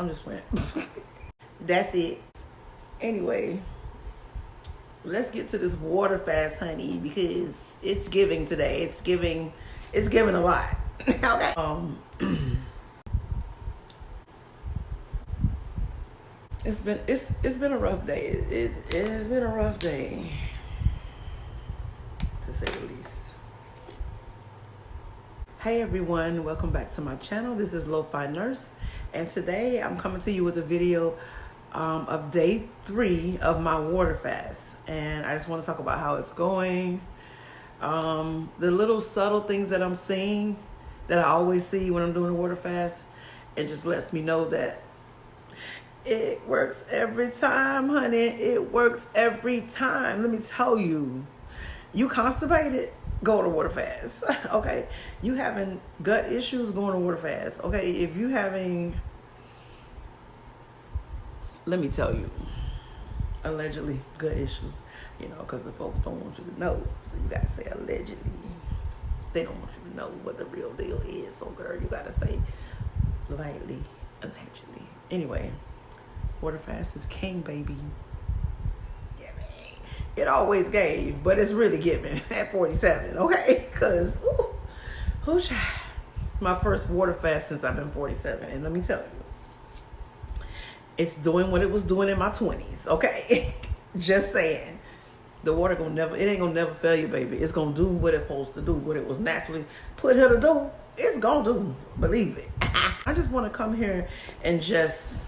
I'm just playing. That's it. Anyway, let's get to this water fast, honey, because it's giving today. It's giving a lot. Okay. It's been a rough day. It's been a rough day, to say the least. Hey everyone, welcome back to my channel. This is Lo-Fi Nurse, and today I'm coming to you with a video of day 3 of my water fast, and I just want to talk about how it's going, the little subtle things that I'm seeing that I always see when I'm doing a water fast. It just lets me know that it works every time, honey. It works every time. Let me tell you, you constipated, go to water fast. Okay, you having gut issues, going to water fast. Okay, if you having, let me tell you, allegedly gut issues, you know, because the folks don't want you to know, so you gotta say allegedly. They don't want you to know what the real deal is, so girl, you gotta say lightly, allegedly. Anyway, water fast is king, baby. It's giving. It always gave, but it's really giving at 47, okay? Because, my first water fast since I've been 47, and let me tell you, it's doing what it was doing in my 20s, okay? Just saying. The water it ain't gonna never fail you, baby. It's gonna do what it's supposed to do, what it was naturally put here to do. It's gonna do, believe it. I just want to come here and just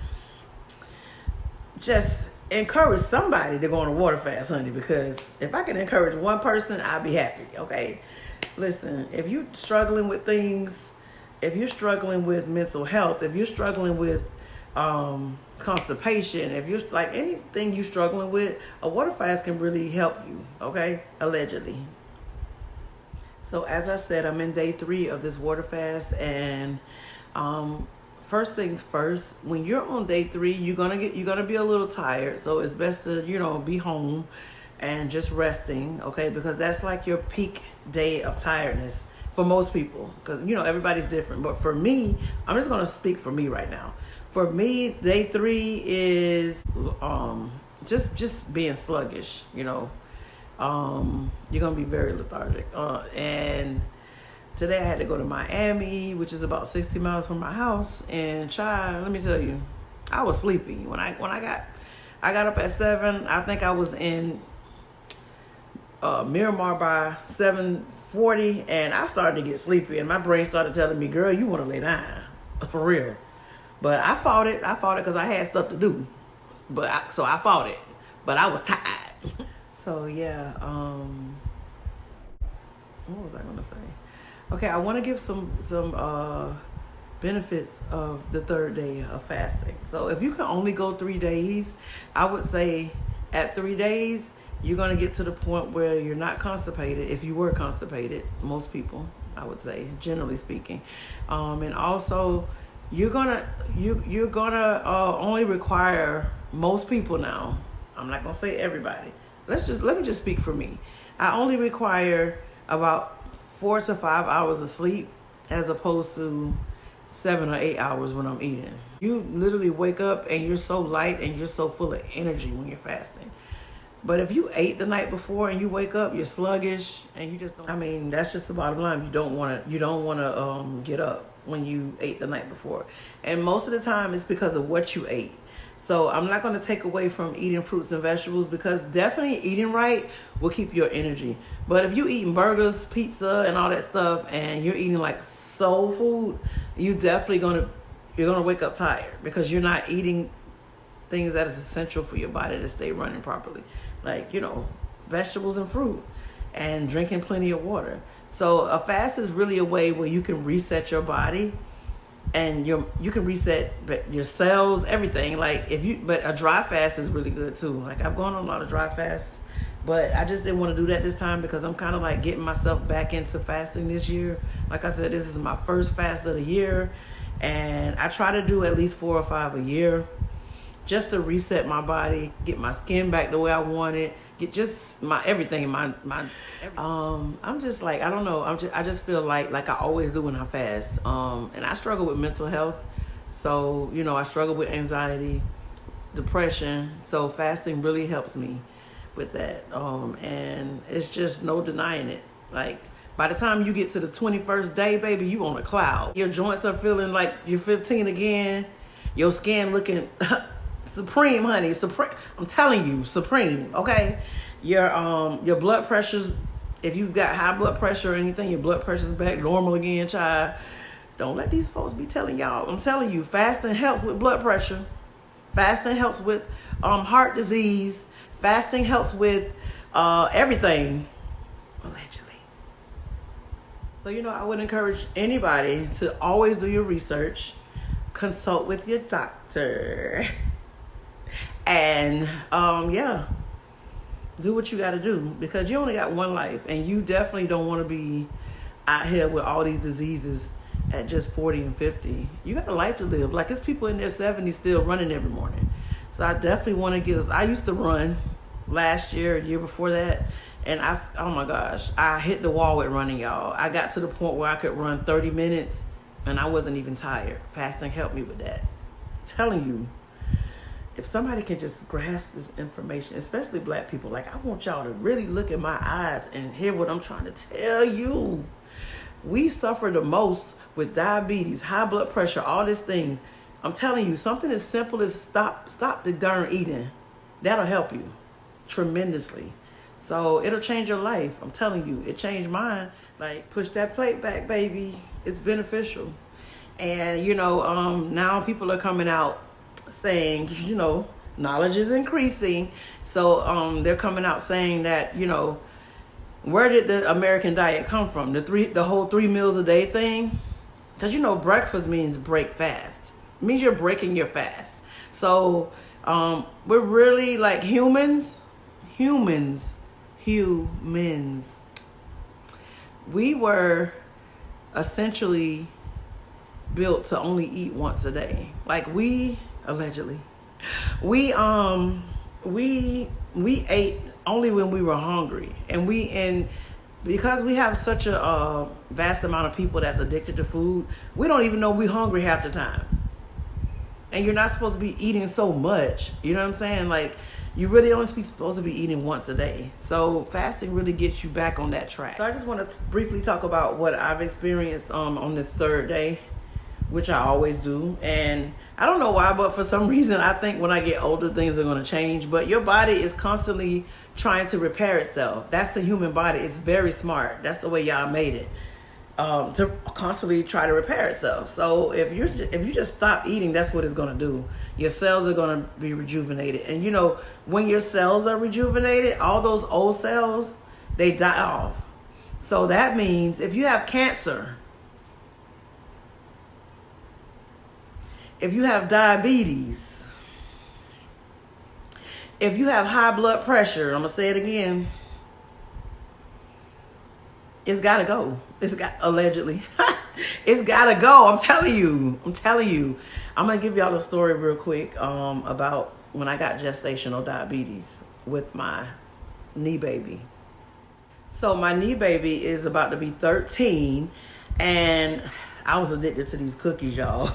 encourage somebody to go on a water fast, honey, because if I can encourage one person, I'll be happy, okay? Listen, if you're struggling with things, if you're struggling with mental health, if you're struggling with constipation, if you're like anything you're struggling with, a water fast can really help you, okay? Allegedly. So as I said, I'm in day 3 of this water fast, and first things first, when you're on day 3, you're gonna be a little tired, so it's best to, you know, be home and just resting, okay? Because that's like your peak day of tiredness for most people, because, you know, everybody's different. But for me, I'm just gonna speak for me right now. For me, day 3 is just being sluggish, you know. You're gonna be very lethargic, and today I had to go to Miami, which is about 60 miles from my house. And child, let me tell you, I was sleepy when I got up at 7. I think I was in Miramar by 7:40, and I started to get sleepy, and my brain started telling me, "Girl, you want to lay down, for real." But I fought it. I fought it because I had stuff to do. So I fought it, but I was tired. So yeah, what was I gonna say? Okay, I want to give some benefits of the 3rd day of fasting. So if you can only go 3 days, I would say at 3 days, you're going to get to the point where you're not constipated. If you were constipated, most people, I would say, generally speaking. And also, you're gonna only require, most people now, I'm not going to say everybody. Let me just speak for me. I only require about 4 to 5 hours of sleep, as opposed to 7 or 8 hours when I'm eating. You literally wake up and you're so light and you're so full of energy when you're fasting. But if you ate the night before and you wake up, you're sluggish and you just don't, I mean, that's just the bottom line. You don't want to get up when you ate the night before. And most of the time it's because of what you ate. So I'm not going to take away from eating fruits and vegetables, because definitely eating right will keep your energy. But if you're eating burgers, pizza, and all that stuff, and you're eating like soul food, you're gonna wake up tired, because you're not eating things that is essential for your body to stay running properly, like, you know, vegetables and fruit, and drinking plenty of water. So a fast is really a way where you can reset your body, and you can reset your cells, everything. Like but a dry fast is really good too. Like I've gone on a lot of dry fasts, but I just didn't want to do that this time, because I'm kind of like getting myself back into fasting this year. Like I said, this is my first fast of the year, and I try to do at least 4 or 5 a year, just to reset my body, get my skin back the way I want it, get just my everything, I'm just like, I don't know, I just feel like I always do when I fast, and I struggle with mental health. So, you know, I struggle with anxiety, depression. So fasting really helps me with that. And it's just no denying it. Like, by the time you get to the 21st day, baby, you on a cloud. Your joints are feeling like you're 15 again. Your skin looking supreme, honey. Supreme. I'm telling you, supreme. Okay. Your blood pressures, if you've got high blood pressure or anything, your blood pressure's back normal again, child. Don't let these folks be telling y'all. I'm telling you, fasting helps with blood pressure. Fasting helps with heart disease. Fasting helps with everything, allegedly. So, you know, I would encourage anybody to always do your research, consult with your doctor, and yeah, do what you got to do, because you only got one life, and you definitely don't want to be out here with all these diseases at just 40 and 50. You got a life to live. Like, it's people in their 70s still running every morning. So I definitely want to give. I used to run last year, a year before that, and oh my gosh, I hit the wall with running, y'all. I got to the point where I could run 30 minutes and I wasn't even tired. Fasting helped me with that. I'm telling you, if somebody can just grasp this information, especially black people, like, I want y'all to really look in my eyes and hear what I'm trying to tell you. We suffer the most with diabetes, high blood pressure, all these things. I'm telling you, something as simple as stop the darn eating. That'll help you tremendously. So it'll change your life. I'm telling you, it changed mine. Like, push that plate back, baby. It's beneficial. And, you know, now people are coming out saying, you know, knowledge is increasing. So they're coming out saying that, you know, where did the American diet come from? The whole 3 meals a day thing? Because, you know, breakfast means break fast. It means you're breaking your fast. So we're really like humans. We were essentially built to only eat once a day. Like, we allegedly, we ate only when we were hungry, and because we have such a vast amount of people that's addicted to food, we don't even know we're hungry half the time. And you're not supposed to be eating so much. You know what I'm saying? Like, you really only supposed to be eating once a day. So fasting really gets you back on that track. So I just want to briefly talk about what I've experienced on this third day, which I always do. And I don't know why, but for some reason, I think when I get older, things are going to change. But your body is constantly trying to repair itself. That's the human body. It's very smart. That's the way y'all made it, to constantly try to repair itself. So if you just stop eating, that's what it's going to do. Your cells are going to be rejuvenated. And, you know, when your cells are rejuvenated, all those old cells, they die off. So that means if you have cancer, if you have diabetes, if you have high blood pressure, I'm going to say it again, it's got to go. Allegedly. It's got to go. I'm telling you. I'm going to give y'all a story real quick about when I got gestational diabetes with my knee baby. So my knee baby is about to be 13, and I was addicted to these cookies, y'all.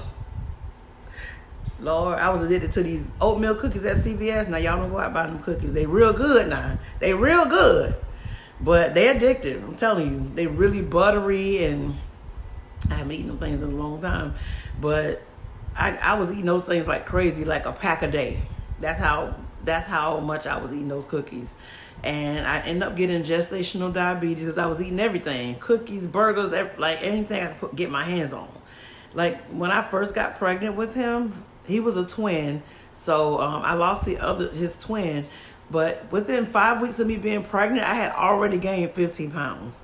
Lord, I was addicted to these oatmeal cookies at CVS. Now, y'all don't go out buying them cookies. They real good now. They real good. But they're addictive. I'm telling you. They really buttery, and I haven't eaten them things in a long time. But I was eating those things like crazy, like a pack a day. That's how much I was eating those cookies. And I ended up getting gestational diabetes because I was eating everything. Cookies, burgers, like anything I could get my hands on. Like, when I first got pregnant with him, he was a twin. So I lost his twin. But within 5 weeks of me being pregnant, I had already gained 15 pounds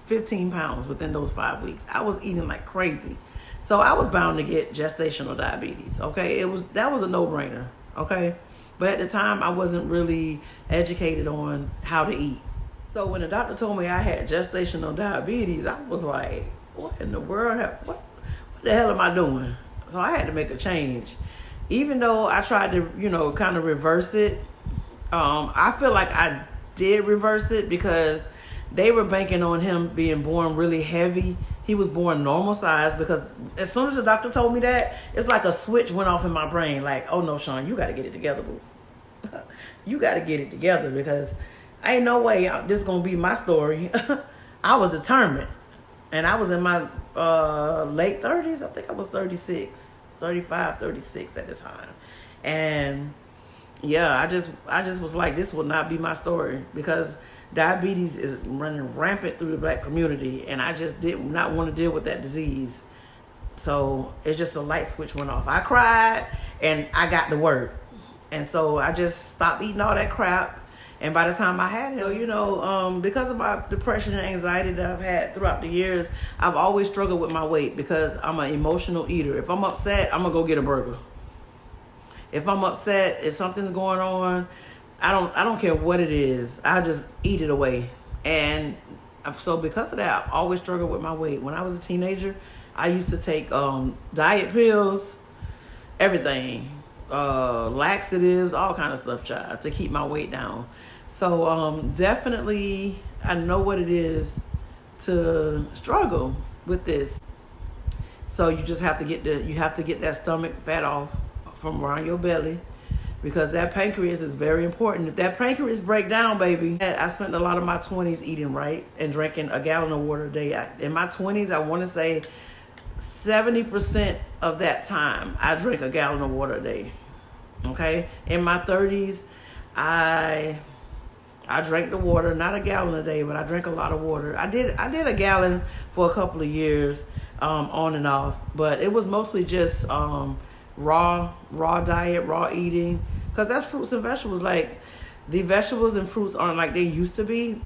within those 5 weeks. I was eating like crazy. So I was bound to get gestational diabetes, okay? That was a no-brainer, okay? But at the time, I wasn't really educated on how to eat. So when the doctor told me I had gestational diabetes, I was like, what in the world? What the hell am I doing? So I had to make a change. Even though I tried to, kind of reverse it, I feel like I did reverse it because they were banking on him being born really heavy He was born normal size, because as soon as the doctor told me that, it's like a switch went off in my brain. Like, oh no, Sean, you got to get it together, boo. You got to get it together, because ain't no way this is going to be my story. I was determined. And I was in my late 30s. I think I was 35, 36 at the time. And yeah, I just was like, this will not be my story, because diabetes is running rampant through the black community, and I just did not want to deal with that disease. So it's just a light switch went off. I cried and I got to work. And so I just stopped eating all that crap. And by the time I had it, so, because of my depression and anxiety that I've had throughout the years, I've always struggled with my weight, because I'm an emotional eater. If I'm upset, I'm going to go get a burger. If I'm upset, if something's going on, I don't care what it is. I just eat it away. And so because of that, I always struggled with my weight. When I was a teenager, I used to take diet pills, everything, laxatives, all kind of stuff, child, to keep my weight down. So definitely, I know what it is to struggle with this. So you just have to get that stomach fat off from around your belly, because that pancreas is very important. If that pancreas break down, baby, I spent a lot of my 20s eating right and drinking a gallon of water a day. In my 20s, I want to say 70% of that time, I drank a gallon of water a day. Okay? In my 30s, I drank the water, not a gallon a day, but I drank a lot of water. I did a gallon for a couple of years, on and off, but it was mostly just raw diet, raw eating, because that's fruits and vegetables. Like, the vegetables and fruits aren't like they used to be.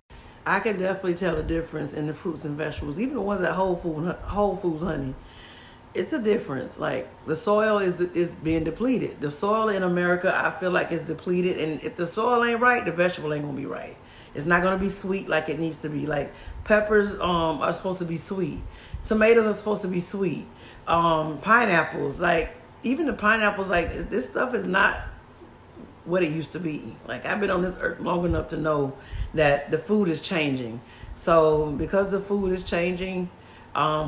I can definitely tell the difference in the fruits and vegetables, even the ones at Whole Foods, honey. It's a difference. Like, the soil is being depleted. The soil in America, I feel like, is depleted, and if the soil ain't right, the vegetable ain't gonna be right. It's not gonna be sweet like it needs to be. Like, peppers are supposed to be sweet. Tomatoes are supposed to be sweet. Pineapples, like, even the pineapples, like, this stuff is not what it used to be. Like, I've been on this earth long enough to know that the food is changing. So because the food is changing,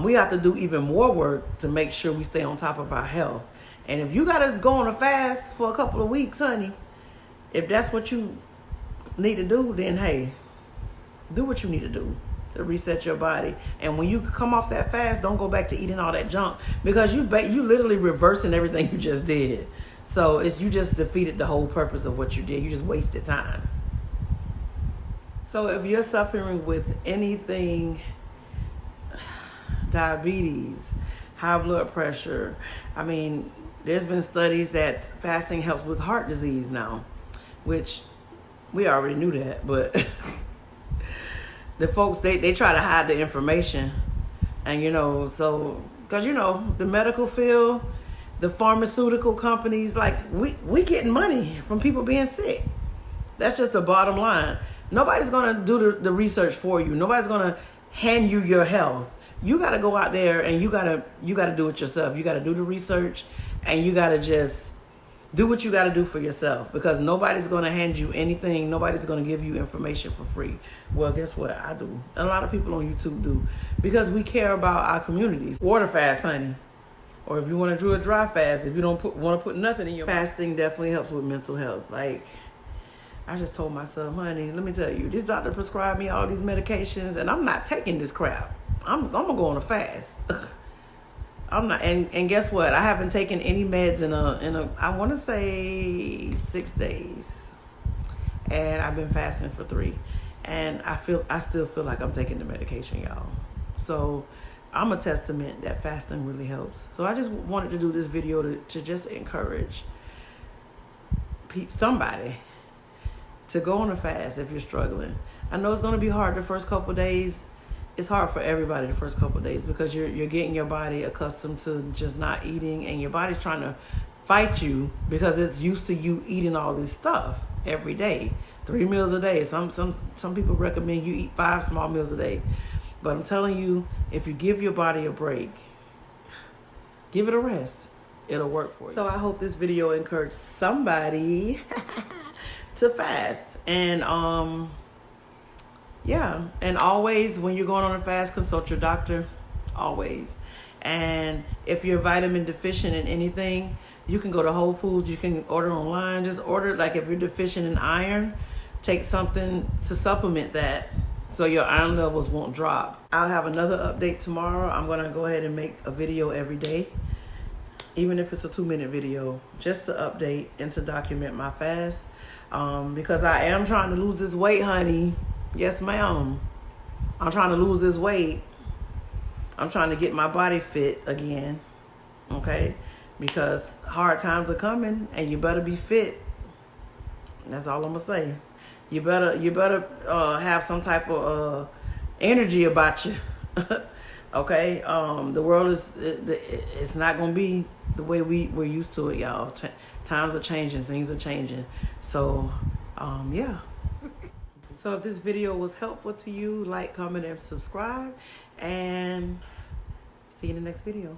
we have to do even more work to make sure we stay on top of our health. And if you got to go on a fast for a couple of weeks, honey, if that's what you need to do, then hey, do what you need to do to reset your body. And when you come off that fast, don't go back to eating all that junk, because you literally reversing everything you just did. So you just defeated the whole purpose of what you did. You just wasted time. So if you're suffering with anything, diabetes, high blood pressure, I mean, there's been studies that fasting helps with heart disease now, which we already knew that, but the folks, they try to hide the information. And, so, because, the medical field, the pharmaceutical companies, like, we getting money from people being sick. That's just the bottom line. Nobody's going to do the research for you. Nobody's going to hand you your health. You got to go out there and you got to do it yourself. You got to do the research, and you got to just do what you got to do for yourself, because nobody's going to hand you anything. Nobody's going to give you information for free. Well, guess what? I do. A lot of people on YouTube do, because we care about our communities. Water fast, honey. Or if you want to do a dry fast, if you don't want to put nothing in your fasting, definitely helps with mental health. Like, I just told myself, honey, let me tell you, this doctor prescribed me all these medications, and I'm not taking this crap. I'm gonna go on a fast. I'm not, and guess what? I haven't taken any meds in a I want to say 6 days, and I've been fasting for 3, and I still feel like I'm taking the medication, y'all. So I'm a testament that fasting really helps. So I just wanted to do this video to just encourage somebody to go on a fast if you're struggling. I know it's going to be hard the first couple days. It's hard for everybody the first couple of days, because you're getting your body accustomed to just not eating, and your body's trying to fight you because it's used to you eating all this stuff every day, 3 meals a day. Some people recommend you eat 5 small meals a day, but I'm telling you, if you give your body a break, give it a rest, it'll work for you. So I hope this video encouraged somebody to fast. And yeah, and always when you're going on a fast, consult your doctor. always. And if you're vitamin deficient in anything, you can go to Whole Foods, you can order online. Just order, like if you're deficient in iron, take something to supplement that so your iron levels won't drop. I'll have another update tomorrow. I'm gonna go ahead and make a video every day, even if it's a 2-minute video, just to update and to document my fast. Because I am trying to lose this weight, honey. Yes, ma'am. I'm trying to lose this weight. I'm trying to get my body fit again, okay? Because hard times are coming, and you better be fit. That's all I'm gonna say. You better have some type of energy about you, okay? The world it's not gonna be the way we're used to it, y'all. Times are changing, things are changing. So, yeah. So if this video was helpful to you, like, comment, and subscribe. And see you in the next video.